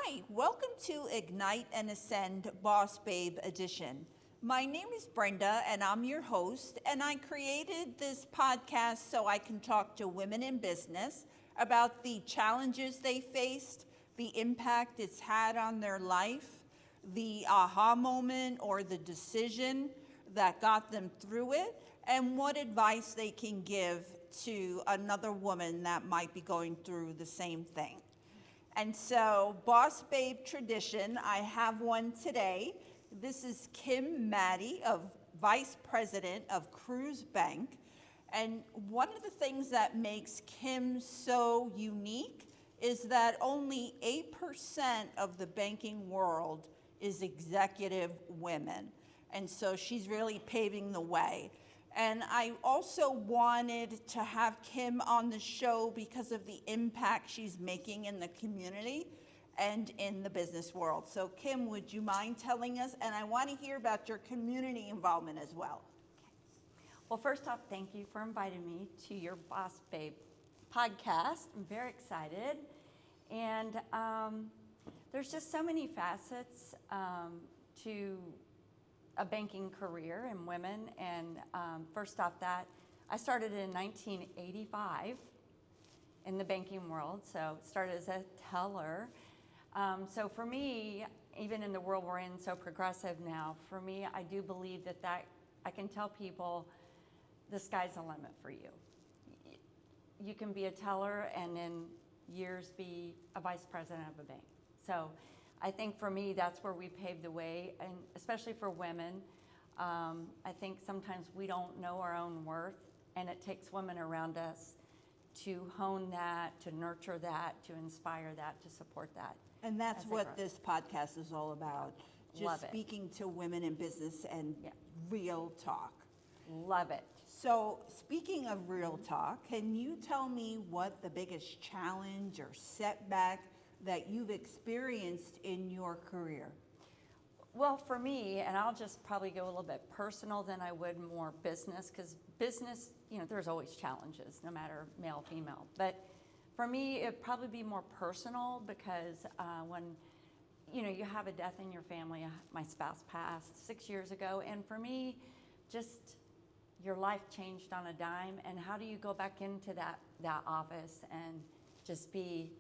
Hi, welcome to Ignite and Ascend Boss Babe Edition. My name is Brenda and I'm your host, and I created this podcast so I can talk to women in business about the challenges they faced, the impact it's had on their life, the aha moment or the decision that got them through it, and what advice they can give to another woman that might be going through the same thing. And so, Boss Babe tradition, I have one today. This is Kim Maddy, Vice President of Cruise Bank. And one of the things that makes Kim so unique is that only 8% of the banking world is executive women. And so she's really paving the way. And I also wanted to have Kim on the show because of the impact she's making in the community and in the business world. So Kim, would you mind telling us? And I want to hear about your community involvement as well. Well, first off, thank you for inviting me to your Boss Babe podcast. I'm very excited. And there's just so many facets to a banking career in women. And first off that, I started in 1985 in the banking world. So started as a teller. So for me, even in the world we're in, so progressive now, for me, I do believe that I can tell people the sky's the limit for you. You can be a teller and in years be a vice president of a bank. So I think for me, that's where we paved the way, and especially for women. I think sometimes we don't know our own worth, and it takes women around us to hone that, to nurture that, to inspire that, to support that. And that's what this podcast is all about. Just speaking to women in business and real talk. Love it. So speaking of real talk, can you tell me what the biggest challenge or setback that you've experienced in your career? Well, for me, and I'll just probably go a little bit personal than I would more business, because business, there's always challenges, no matter male, female. But for me, it'd probably be more personal because when, you have a death in your family, my spouse passed 6 years ago, and for me, just your life changed on a dime, and how do you go back into that office and just be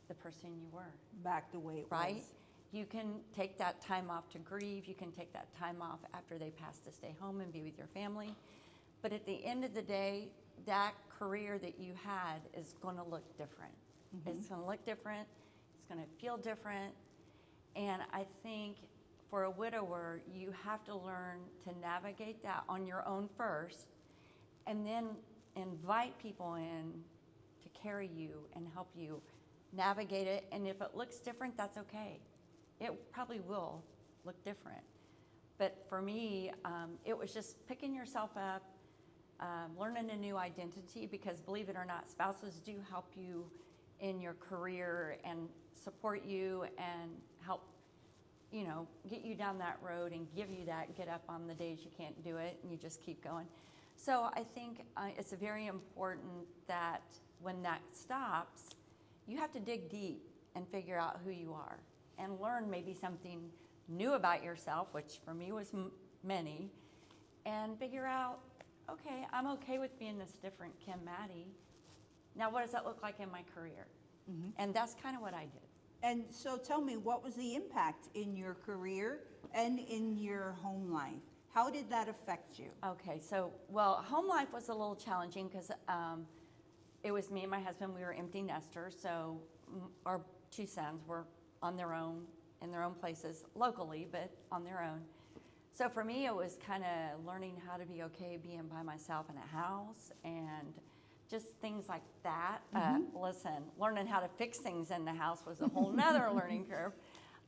the person you were? Back the way it right? was. You can take that time off to grieve. You can take that time off after they pass to stay home and be with your family. But at the end of the day, that career that you had is going to look different. Mm-hmm. It's going to look different. It's going to feel different. And I think for a widower, you have to learn to navigate that on your own first, and then invite people in to carry you and help you navigate it. And if it looks different, that's okay. It probably will look different. But for me, it was just picking yourself up, learning a new identity, because believe it or not, spouses do help you in your career and support you and help, get you down that road and give you that get up on the days you can't do it and you just keep going. So I think it's very important that when that stops, you have to dig deep and figure out who you are and learn maybe something new about yourself, which for me was many, and figure out, okay, I'm okay with being this different Kim Maddy. Now, what does that look like in my career? Mm-hmm. And that's kind of what I did. And so tell me, what was the impact in your career and in your home life? How did that affect you? Okay, so, home life was a little challenging because it was me and my husband. We were empty nesters, so our two sons were on their own, in their own places, locally, but on their own. So for me, it was kind of learning how to be okay being by myself in a house and just things like that. Mm-hmm. Listen, learning how to fix things in the house was a whole nother learning curve.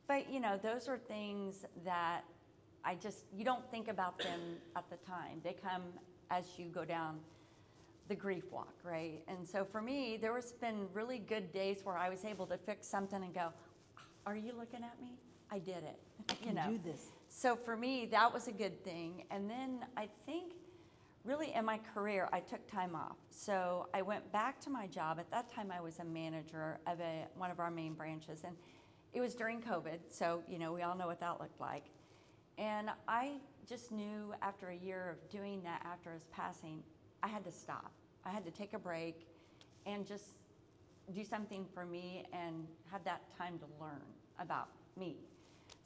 But, those are things that you don't think about them at the time. They come as you go down the grief walk, right? And so for me, there was been really good days where I was able to fix something and go, are you looking at me? I did it. I can do this. So for me, that was a good thing. And then I think really in my career, I took time off. So I went back to my job. At that time, I was a manager of one of our main branches. And It was during COVID, so, we all know what that looked like. And I just knew after a year of doing that, after his passing, I had to stop. I had to take a break and just do something for me and have that time to learn about me.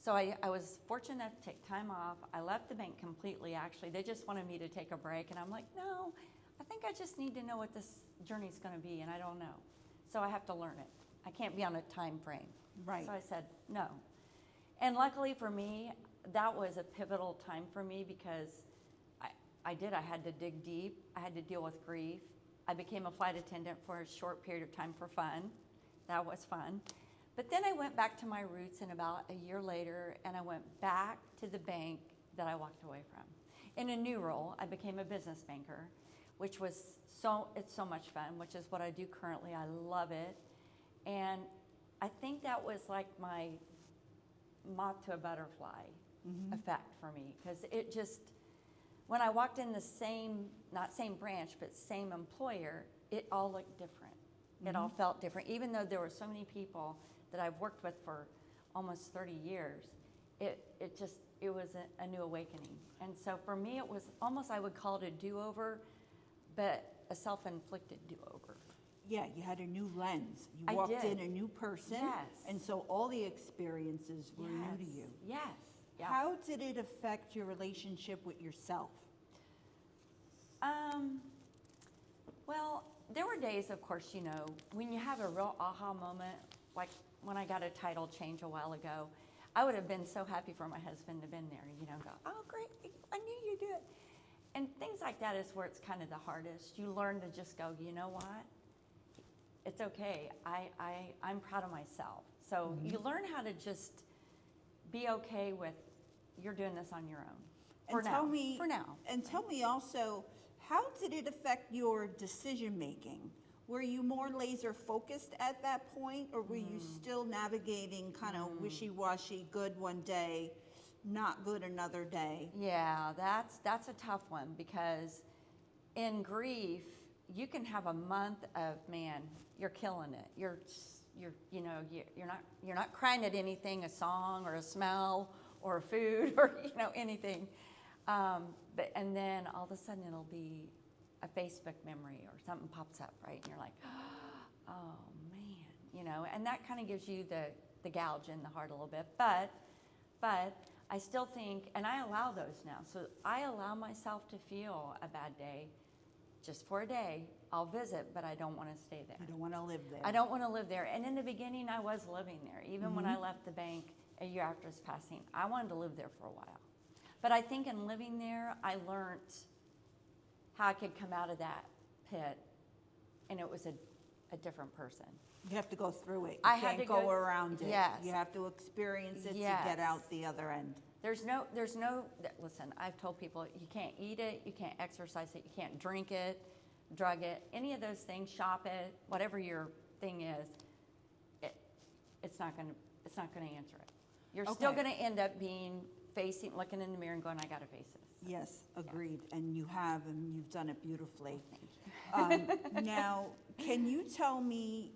So I was fortunate enough to take time off. I left the bank completely, actually. They just wanted me to take a break, and I'm like, no, I think I just need to know what this journey's gonna be, and I don't know. So I have to learn it. I can't be on a time frame. Right. So I said, no. And luckily for me, that was a pivotal time for me because I had to dig deep. I had to deal with grief. I became a flight attendant for a short period of time for fun. That was fun. But then I went back to my roots, and about a year later, and I went back to the bank that I walked away from. In a new role, I became a business banker, which was it's so much fun, which is what I do currently. I love it. And I think that was like my moth to a butterfly effect for me, because it just, when I walked in the same, not same branch, but same employer, it all looked different. It all felt different. Even though there were so many people that I've worked with for almost 30 years, it was a new awakening. And so for me, it was almost, I would call it a do-over, but a self-inflicted do-over. Yeah, you had a new lens. You I walked did. in a new person. Yes. And so all the experiences were new to you. Yes. Yeah. How did it affect your relationship with yourself? Well, there were days, of course, when you have a real aha moment, like when I got a title change a while ago, I would have been so happy for my husband to have been there, go, oh, great, I knew you'd do it. And things like that is where it's kind of the hardest. You learn to just go, you know what? It's okay. I'm proud of myself. So you learn how to just be okay with you're doing this on your own. For now. And tell me also, how did it affect your decision making? Were you more laser focused at that point, or were you still navigating kind of wishy-washy, good one day, not good another day? Yeah, that's a tough one, because in grief, you can have a month of, man, you're killing it. You're not crying at anything, a song or a smell or a food or anything. And then all of a sudden it'll be a Facebook memory or something pops up, right? And you're like, oh man, and that kind of gives you the gouge in the heart a little bit. But I still think, and I allow those now. So I allow myself to feel a bad day just for a day. I'll visit, but I don't want to stay there. You don't want to live there. I don't want to live there. And in the beginning, I was living there. Even when I left the bank a year after his passing, I wanted to live there for a while. But I think in living there, I learned how I could come out of that pit, and it was a different person. You have to go through it. You I had can't to go go- around it. Yes. You have to experience it Yes. to get out the other end. Listen, I've told people you can't eat it, you can't exercise it, you can't drink it, drug it, any of those things, shop it, whatever your thing is, it's not gonna answer it. You're still Okay. gonna end up looking in the mirror and going, I gotta face this. Yes, agreed. And you have, and you've done it beautifully. Thank you. Now, can you tell me,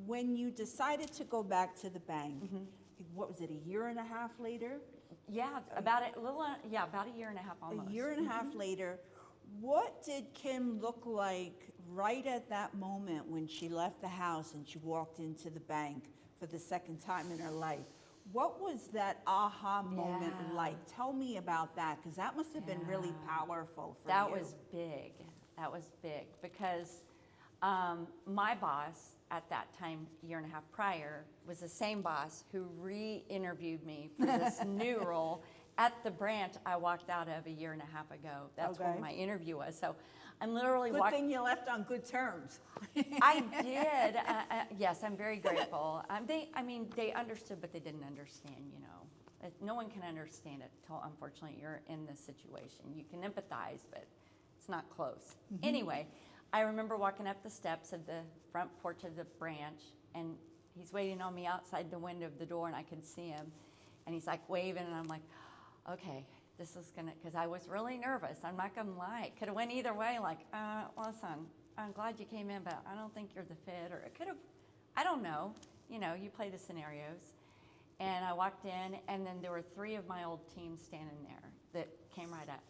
when you decided to go back to the bank, what was it, a year and a half later? Yeah, about a year and a half almost. A year and a half later, what did Kim look like right at that moment when she left the house and she walked into the bank for the second time in her life? What was that aha moment like? Tell me about that, because that must have been really powerful for you. That was big. That was big because my boss at that time, year and a half prior, was the same boss who re-interviewed me for this new role at the branch I walked out of a year and a half ago. That's Okay. where my interview was. So I'm literally Good walking. thing you left on good terms. I did. Yes, I'm very grateful. They understood, but they didn't understand, No one can understand it until, unfortunately, you're in this situation. You can empathize, but it's not close. Anyway, I remember walking up the steps of the front porch of the branch, and he's waiting on me outside the window of the door, and I could see him. And he's like waving, and I'm like, okay, this is gonna, because I was really nervous. I'm not gonna lie. It could have went either way, like, listen, I'm glad you came in, but I don't think you're the fit, or it could have, I don't know. You play the scenarios. And I walked in, and then there were 3 of my old teams standing there that came right up.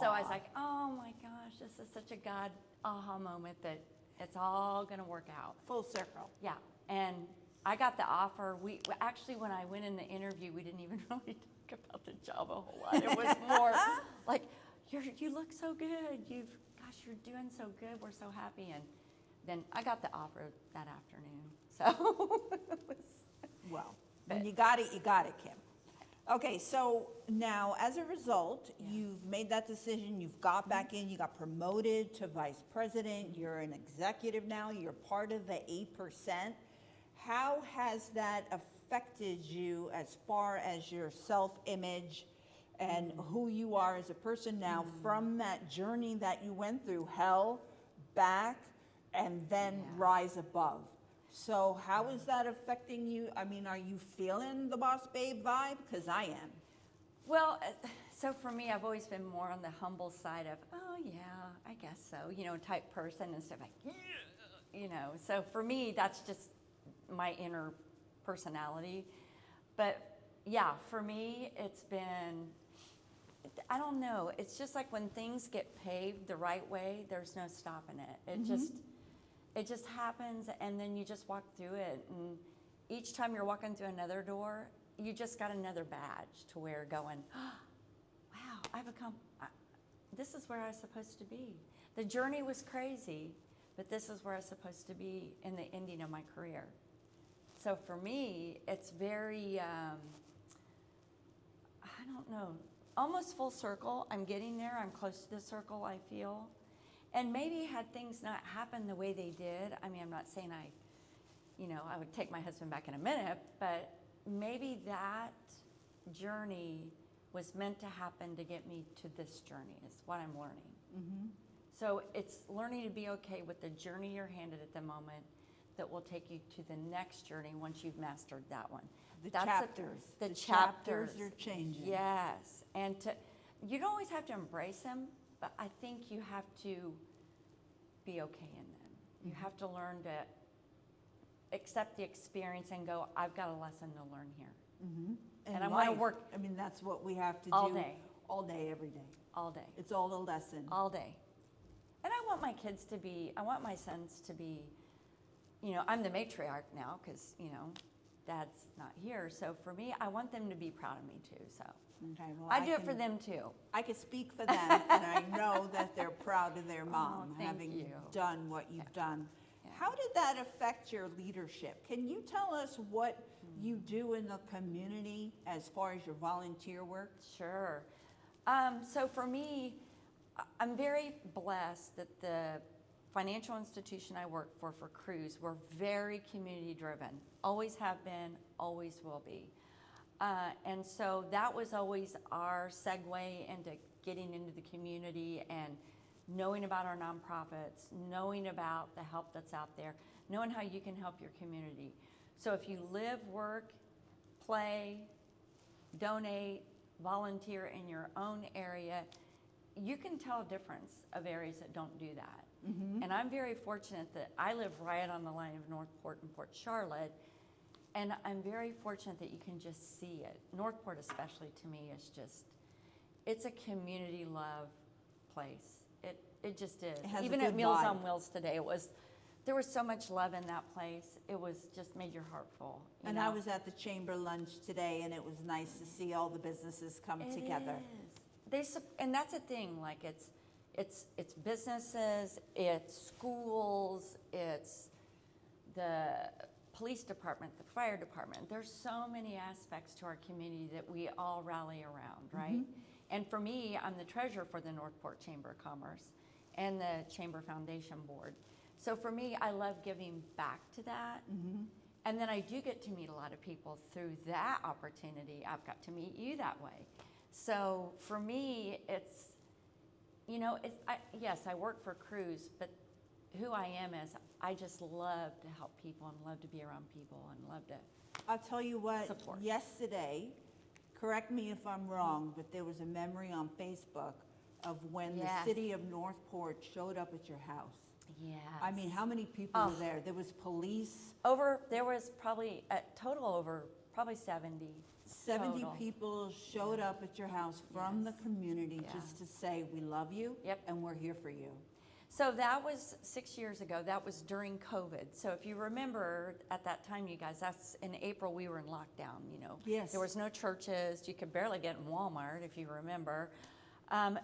So I was like, oh my gosh, this is such a God aha moment that it's all going to work out. Full circle. Yeah. And I got the offer. We actually, when I went in the interview, we didn't even really talk about the job a whole lot. It was more like, you look so good. Gosh, you're doing so good. We're so happy. And then I got the offer that afternoon. So it was, well, when you got it, Kim. Okay, so now as a result, you've made that decision, you've got back in, you got promoted to vice president, you're an executive now, you're part of the 8%. How has that affected you as far as your self-image and who you are as a person now from that journey that you went through, hell, back, and then rise above? So how is that affecting you? I mean, are you feeling the boss babe vibe? Because I am. well, so for me, I've always been more on the humble side of, oh yeah, I guess so, type person instead of like, so for me, that's just my inner personality. But yeah, for me, it's been, I don't know, it's just like when things get paved the right way, there's no stopping it. It just happens, and then you just walk through it. And each time you're walking through another door, you just got another badge to wear going, oh, wow, this is where I was supposed to be. The journey was crazy, but this is where I was supposed to be in the ending of my career. So for me, it's very, I don't know, almost full circle. I'm getting there. I'm close to the circle, I feel. And maybe had things not happened the way they did, I mean, I'm not saying I would take my husband back in a minute, but maybe that journey was meant to happen to get me to this journey, is what I'm learning. So it's learning to be okay with the journey you're handed at the moment that will take you to the next journey once you've mastered that one. The chapters. The chapters are changing. Yes. And you don't always have to embrace them, but I think you have to be okay in them. You have to learn to accept the experience and go, I've got a lesson to learn here. And I want to work. I mean, that's what we have to all do day. All day, every day. All day. It's all a lesson. All day. And I want my kids to be, I want my sons to be, I'm the matriarch now because, Dad's not here. So for me, I want them to be proud of me too. So Okay, well, I do it for them too. I can speak for them, and I know that they're proud of their mom, thank having you. done what you've done. Yeah. How did that affect your leadership? Can you tell us what you do in the community as far as your volunteer work? Sure. So for me, I'm very blessed that the financial institution I work for Cruise, we're very community driven. Always have been, always will be. And so that was always our segue into getting into the community and knowing about our nonprofits, knowing about the help that's out there, knowing how you can help your community. So if you live, work, play, donate, volunteer in your own area, you can tell a difference of areas that don't do that. And I'm very fortunate that I live right on the line of Northport and Port Charlotte, and I'm very fortunate that you can just see it. Northport especially to me is just, it's a community love place. It just is. It has a Even good at Meals vibe. on Wheels today, there was so much love in that place. It was just made your heart full. you And know? I was at the chamber lunch today, and it was nice to see all the businesses come together. And that's a thing, like it's businesses, it's schools, it's the police department, the fire department. There's so many aspects to our community that we all rally around, right? And for me, I'm the treasurer for the Northport Chamber of Commerce and the Chamber Foundation Board. So for me, I love giving back to that. And then I do get to meet a lot of people through that opportunity. I've got to meet you that way. So for me, it's, yes, I work for Cruise, but who I am is I just love to help people and love to be around people and love to I'll tell you what, support. yesterday, correct me if I'm wrong, but there was a memory on Facebook of when the Yes. city of Northport showed up at your house. Yeah. I mean, how many people were there? There was police. There was probably a total over probably 70. 70 total. people showed up at your house from the community Yeah. just to say, we love you Yep. and we're here for you. So that was 6 years ago. That was during COVID. So if you remember at that time, you guys, that's in April, we were in lockdown, you know. Yes. There was no churches. You could barely get in Walmart, if you remember.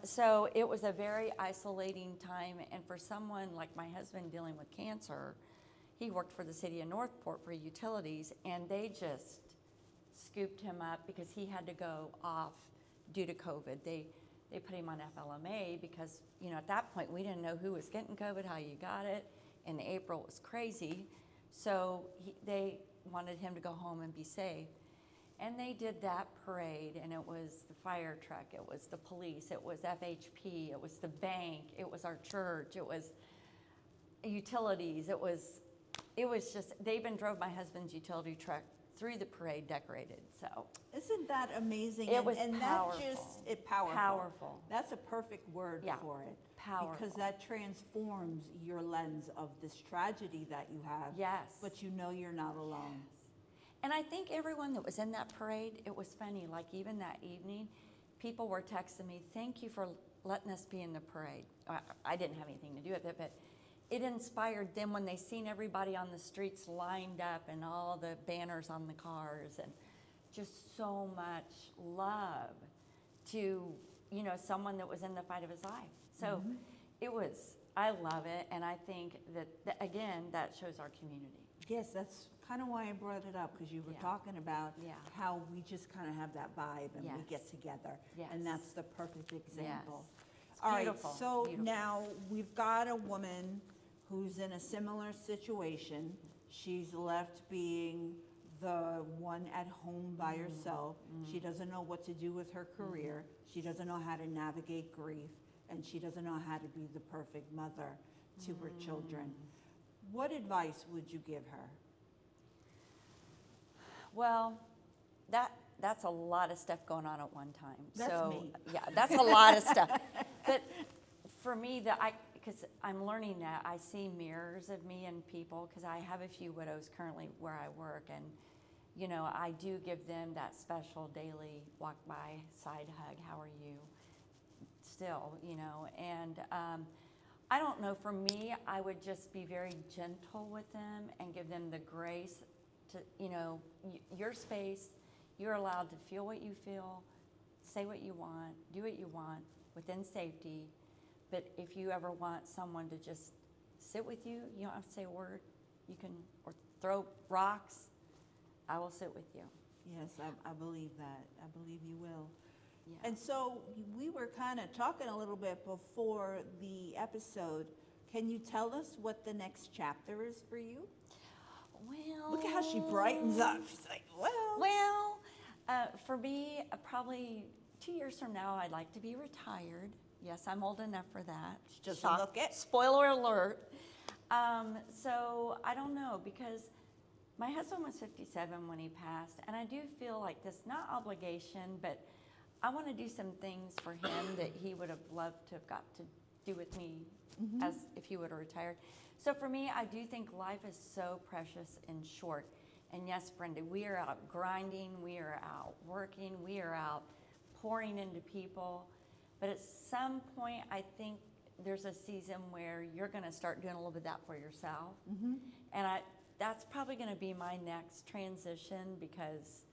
So it was a very isolating time. And for someone like my husband dealing with cancer, he worked for the city of Northport for utilities, and they just scooped him up because he had to go off due to COVID. They put him on FLMA because, you know, at that point we didn't know who was getting COVID, how you got it. In April it was crazy. So they wanted him to go home and be safe. And they did that parade, and it was the fire truck, it was the police, it was FHP, it was the bank, it was our church, it was utilities, it was just, they even drove my husband's utility truck through the parade decorated, so. Isn't that amazing? It was That powerful. just, it powerful. Powerful. That's a perfect word Yeah. for it. Powerful. Because that transforms your lens of this tragedy that you have. Yes. But you know you're not alone. And I think everyone that was in that parade, it was funny, like even that evening, people were texting me, thank you for letting us be in the parade. I didn't have anything to do with it, but it inspired them when they seen everybody on the streets lined up and all the banners on the cars, and just so much love to, you know, someone that was in the fight of his life. So it was, I love it, and I think that, again, that shows our community. Yes, that's kind of why I brought it up, because you were Yeah. talking about Yeah. how we just kind of have that vibe and we Yes. get together. Yes. And that's the perfect example. It's All right, beautiful, so beautiful. now we've got a woman who's in a similar situation. She's left being the one at home by herself. She doesn't know what to do with her career. She doesn't know how to navigate grief, and she doesn't know how to be the perfect mother to her children. What advice would you give her? Well, that's a lot of stuff going on at one time. That's so me. yeah, that's a lot of stuff. But for me, because I'm learning that, I see mirrors of me and people, because I have a few widows currently where I work, and you know, I do give them that special daily walk by, side hug, how are you? Still, you know, and I don't know, for me, I would just be very gentle with them and give them the grace to, you know, your space, you're allowed to feel what you feel, say what you want, do what you want within safety. But if you ever want someone to just sit with you, you don't have to say a word. You can, or throw rocks, I will sit with you. Yes, I believe that. I believe you will. Yeah. And so we were kind of talking a little bit before the episode. Can you tell us what the next chapter is for you? Well, Look at how she brightens up. She's like, Well, for me, probably 2 years from now, I'd like to be retired. Yes, I'm old enough for that. Just look it. Spoiler alert. So I don't know, because my husband was 57 when he passed, and I do feel like this, not obligation, but I want to do some things for him that he would have loved to have got to do with me as if he would have retired. So for me, I do think life is so precious and short. And yes, Brenda, we are out grinding, we are out working, we are out pouring into people. But at some point, I think there's a season where you're going to start doing a little bit of that for yourself. And that's probably going to be my next transition, because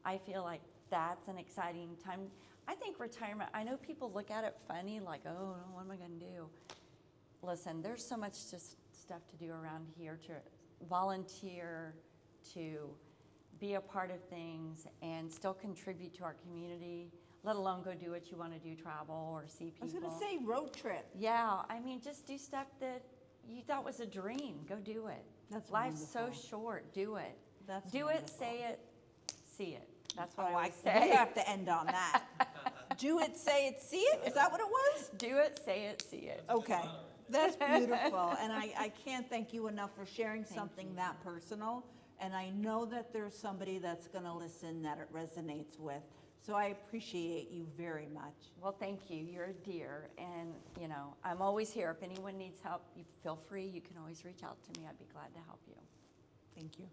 I feel like that's an exciting time. I think retirement, I know people look at it funny, like, oh, what am I going to do? Listen, there's so much just stuff to do around here, to volunteer, to be a part of things and still contribute to our community, let alone go do what you want to do, travel or see people. I was going to say road trip. Yeah, I mean, just do stuff that you thought was a dream. Go do it. That's Life's wonderful. so short. Do it. That's do wonderful. it, say it, see it. That's what Oh, I always we say. have to end on that. Do it, say it, see it? Is that what it was? Do it, say it, see it. Okay. That's beautiful. And I can't thank you enough for sharing something that personal. And I know that there's somebody that's going to listen that it resonates with. So I appreciate you very much. Well, thank you. You're a dear. And, you know, I'm always here. If anyone needs help, you feel free. You can always reach out to me. I'd be glad to help you. Thank you.